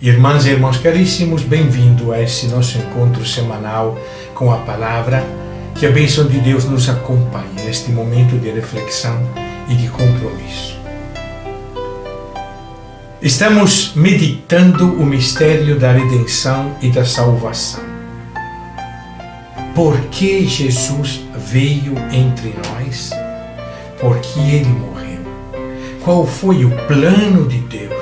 Irmãs e irmãos caríssimos, bem-vindo a esse nosso encontro semanal com a Palavra. Que a bênção de Deus nos acompanhe neste momento de reflexão e de compromisso. Estamos meditando o mistério da redenção e da salvação. Por que Jesus veio entre nós? Por que Ele morreu? Qual foi o plano de Deus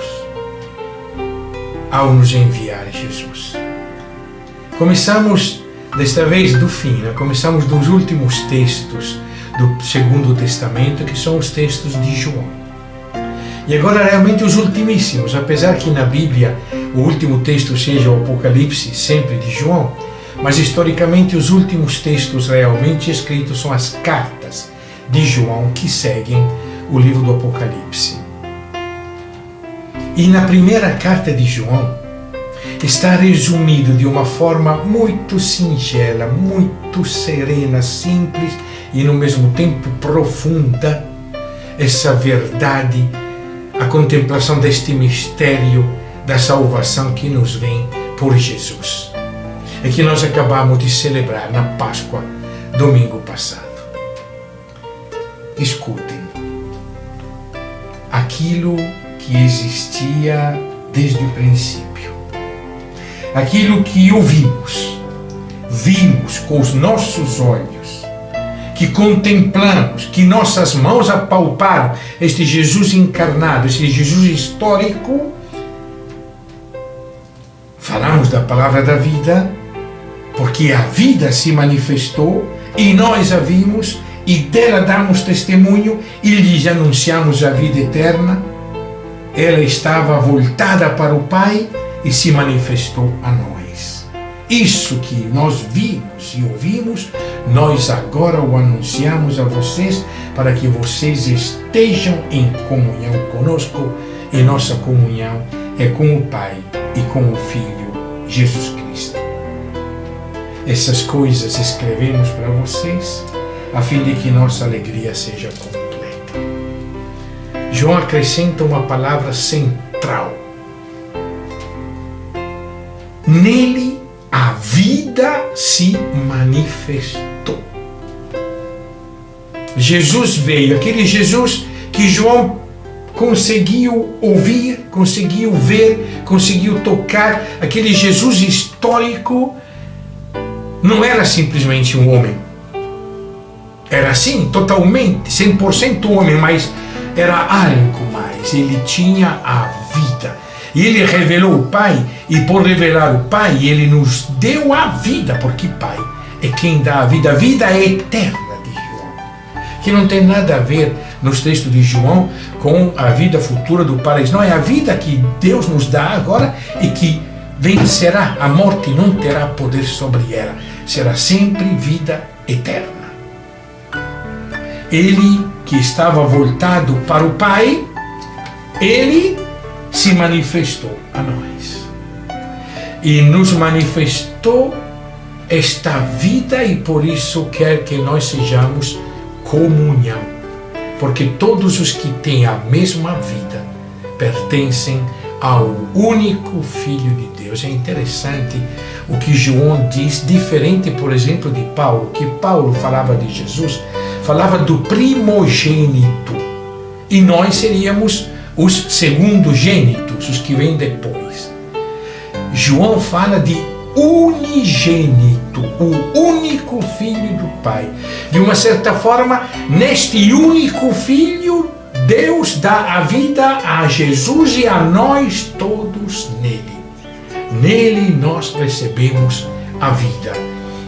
ao nos enviar Jesus? Começamos desta vez do fim, começamos dos últimos textos do Segundo Testamento, que são os textos de João. E agora realmente os ultimíssimos, apesar que na Bíblia o último texto seja o Apocalipse, sempre de João, mas historicamente os últimos textos realmente escritos são as cartas de João que seguem o livro do Apocalipse. E na primeira carta de João está resumido de uma forma muito singela, muito serena, simples e no mesmo tempo profunda essa verdade, a contemplação deste mistério da salvação que nos vem por Jesus e que nós acabamos de celebrar na Páscoa, domingo passado. Escutem, aquilo que existia desde o princípio, aquilo que vimos com os nossos olhos, que contemplamos, que nossas mãos apalparam, este Jesus encarnado, este Jesus histórico. Falamos da palavra da vida, porque a vida se manifestou e nós a vimos e dela damos testemunho e lhes anunciamos a vida eterna. Ela estava voltada para o Pai e se manifestou a nós. Isso que nós vimos e ouvimos, nós agora o anunciamos a vocês para que vocês estejam em comunhão conosco, e nossa comunhão é com o Pai e com o Filho Jesus Cristo. Essas coisas escrevemos para vocês a fim de que nossa alegria seja completa. João acrescenta uma palavra central. Nele a vida se manifestou. Jesus veio, aquele Jesus que João conseguiu ouvir, conseguiu ver, conseguiu tocar, aquele Jesus histórico. Não era simplesmente um homem. Era assim, totalmente, 100% homem, mas era algo mais. Ele tinha a vida. E ele revelou o Pai, e por revelar o Pai, ele nos deu a vida, porque Pai é quem dá a vida eterna de João. Que não tem nada a ver nos textos de João com a vida futura do paraíso. Não, é a vida que Deus nos dá agora e que vencerá. A morte não terá poder sobre ela. Será sempre vida eterna. Ele que estava voltado para o Pai, ele se manifestou a nós. E nos manifestou esta vida e por isso quer que nós sejamos comunhão. Porque todos os que têm a mesma vida pertencem ao único Filho de Deus. É interessante o que João diz, diferente, por exemplo, de Paulo, que Paulo falava de Jesus, falava do primogênito, e nós seríamos os segundogênitos, os que vêm depois. João fala de unigênito, o único Filho do Pai. De uma certa forma, neste único Filho, Deus dá a vida a Jesus e a nós todos nele. Nele nós recebemos a vida.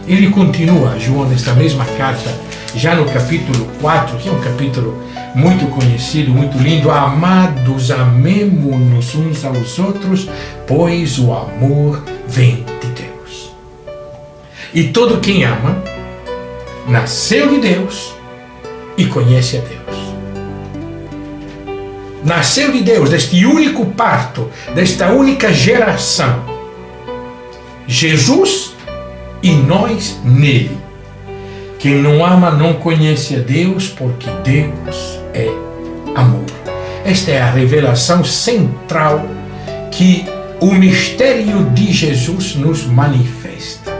Ele continua, João, nesta mesma carta, já no capítulo 4, que é um capítulo muito conhecido, muito lindo. Amados, amemo-nos uns aos outros, pois o amor vem de Deus. E todo quem ama, nasceu de Deus e conhece a Deus. Nasceu de Deus, deste único parto, desta única geração. Jesus e nós nele. Quem não ama não conhece a Deus, porque Deus é amor. Esta é a revelação central que o mistério de Jesus nos manifesta.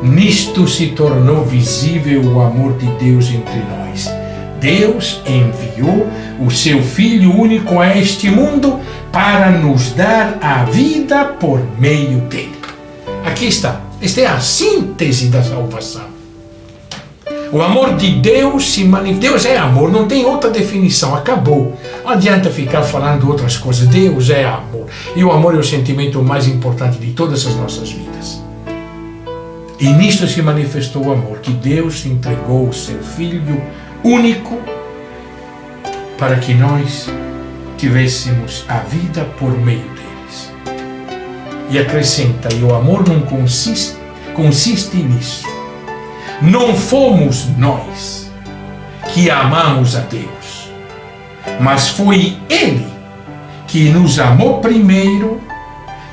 Nisto se tornou visível o amor de Deus entre nós. Deus enviou o seu Filho único a este mundo para nos dar a vida por meio dele. Aqui está. Esta é a síntese da salvação. O amor de Deus se manifesta. Deus é amor, não tem outra definição, acabou. Não adianta ficar falando outras coisas. Deus é amor. E o amor é o sentimento mais importante de todas as nossas vidas. E nisto se manifestou o amor, que Deus entregou o seu Filho único para que nós tivéssemos a vida por meio deles. E acrescenta, e o amor não consiste nisso. Não fomos nós que amamos a Deus, mas foi Ele que nos amou primeiro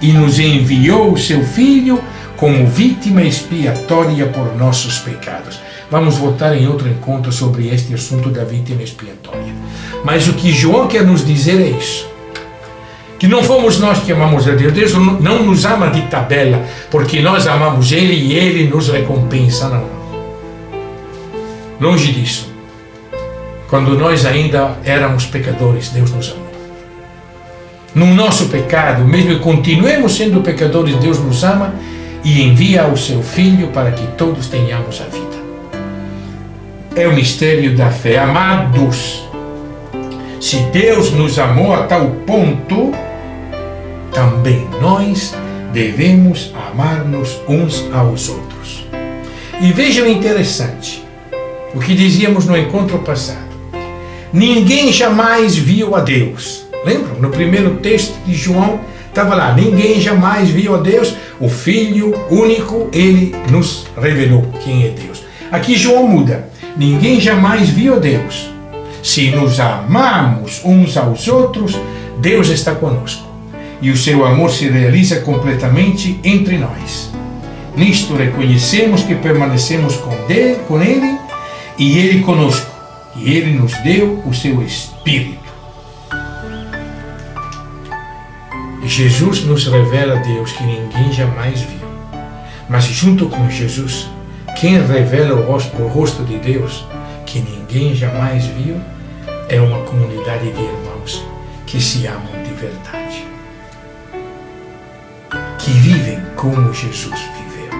e nos enviou o seu Filho como vítima expiatória por nossos pecados. Vamos voltar em outro encontro sobre este assunto da vítima expiatória. Mas o que João quer nos dizer é isso. Que não fomos nós que amamos a Deus. Deus não nos ama de tabela, porque nós amamos Ele e Ele nos recompensa. Não. Longe disso. Quando nós ainda éramos pecadores, Deus nos amou. No nosso pecado, mesmo que continuemos sendo pecadores, Deus nos ama e envia o seu Filho para que todos tenhamos a vida. É o mistério da fé. Amados, se Deus nos amou a tal ponto, também nós devemos amar-nos uns aos outros. E vejam interessante, o que dizíamos no encontro passado. Ninguém jamais viu a Deus. Lembram? No primeiro texto de João, estava lá, ninguém jamais viu a Deus, o Filho único, Ele nos revelou quem é Deus. Aqui João muda, ninguém jamais viu a Deus. Se nos amamos uns aos outros, Deus está conosco. E o seu amor se realiza completamente entre nós. Nisto reconhecemos que permanecemos com Ele e Ele conosco. E Ele nos deu o seu Espírito. Jesus nos revela a Deus que ninguém jamais viu. Mas junto com Jesus, quem revela o rosto de Deus que ninguém jamais viu é uma comunidade de irmãos que se amam de verdade. Que vivem como Jesus viveu.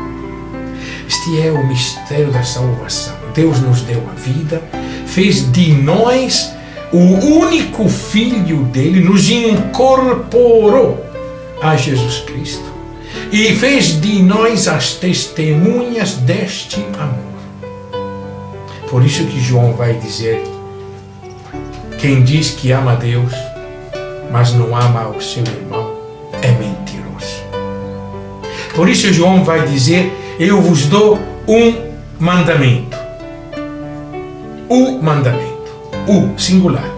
Este é o mistério da salvação. Deus nos deu a vida, fez de nós o único Filho dele, nos incorporou a Jesus Cristo e fez de nós as testemunhas deste amor. Por isso que João vai dizer, quem diz que ama a Deus, mas não ama o seu irmão, é mentiroso. Por isso João vai dizer, eu vos dou um mandamento. O mandamento. O singular,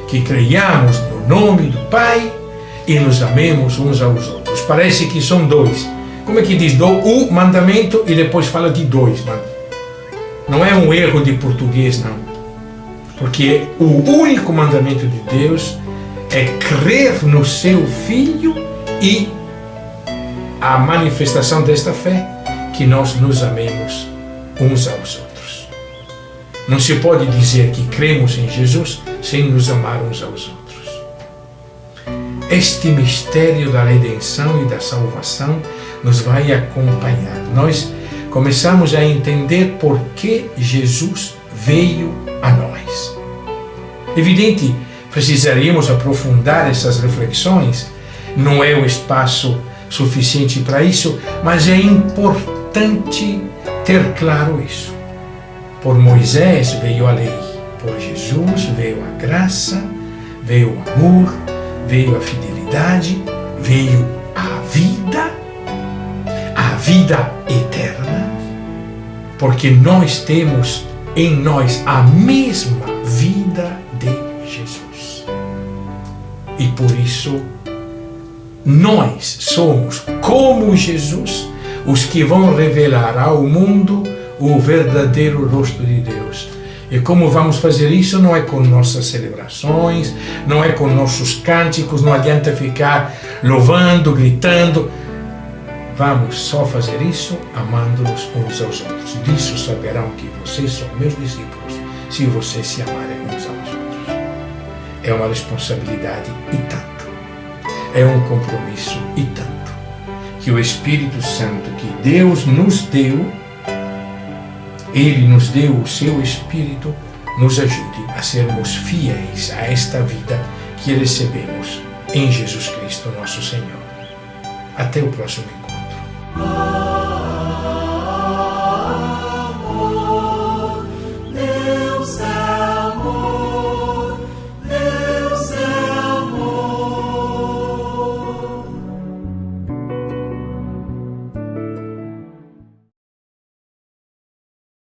que creiamos no nome do Pai e nos amemos uns aos outros. Parece que são dois. Como é que diz? Dou o mandamento e depois fala de dois. Não é um erro de português, não. Porque o único mandamento de Deus é crer no seu Filho e a manifestação desta fé, que nós nos amemos uns aos outros. Não se pode dizer que cremos em Jesus sem nos amar uns aos outros. Este mistério da redenção e da salvação nos vai acompanhar. Nós começamos a entender por que Jesus veio a nós. Evidente, precisaríamos aprofundar essas reflexões. Não é o espaço suficiente para isso, mas é importante ter claro isso. Por Moisés veio a lei, por Jesus veio a graça, veio o amor, veio a fidelidade, veio a vida eterna, porque nós temos em nós a mesma vida de Jesus. E por isso, nós somos, como Jesus, os que vão revelar ao mundo o verdadeiro rosto de Deus. E como vamos fazer isso? Não é com nossas celebrações, não é com nossos cânticos, não adianta ficar louvando, gritando. Vamos só fazer isso amando-nos uns aos outros. Disso saberão que vocês são meus discípulos, se vocês se amarem uns aos outros. É uma responsabilidade e tanto. É um compromisso e tanto. Que o Espírito Santo que Deus nos deu, Ele nos deu o seu Espírito, nos ajude a sermos fiéis a esta vida que recebemos em Jesus Cristo, nosso Senhor. Até o próximo encontro.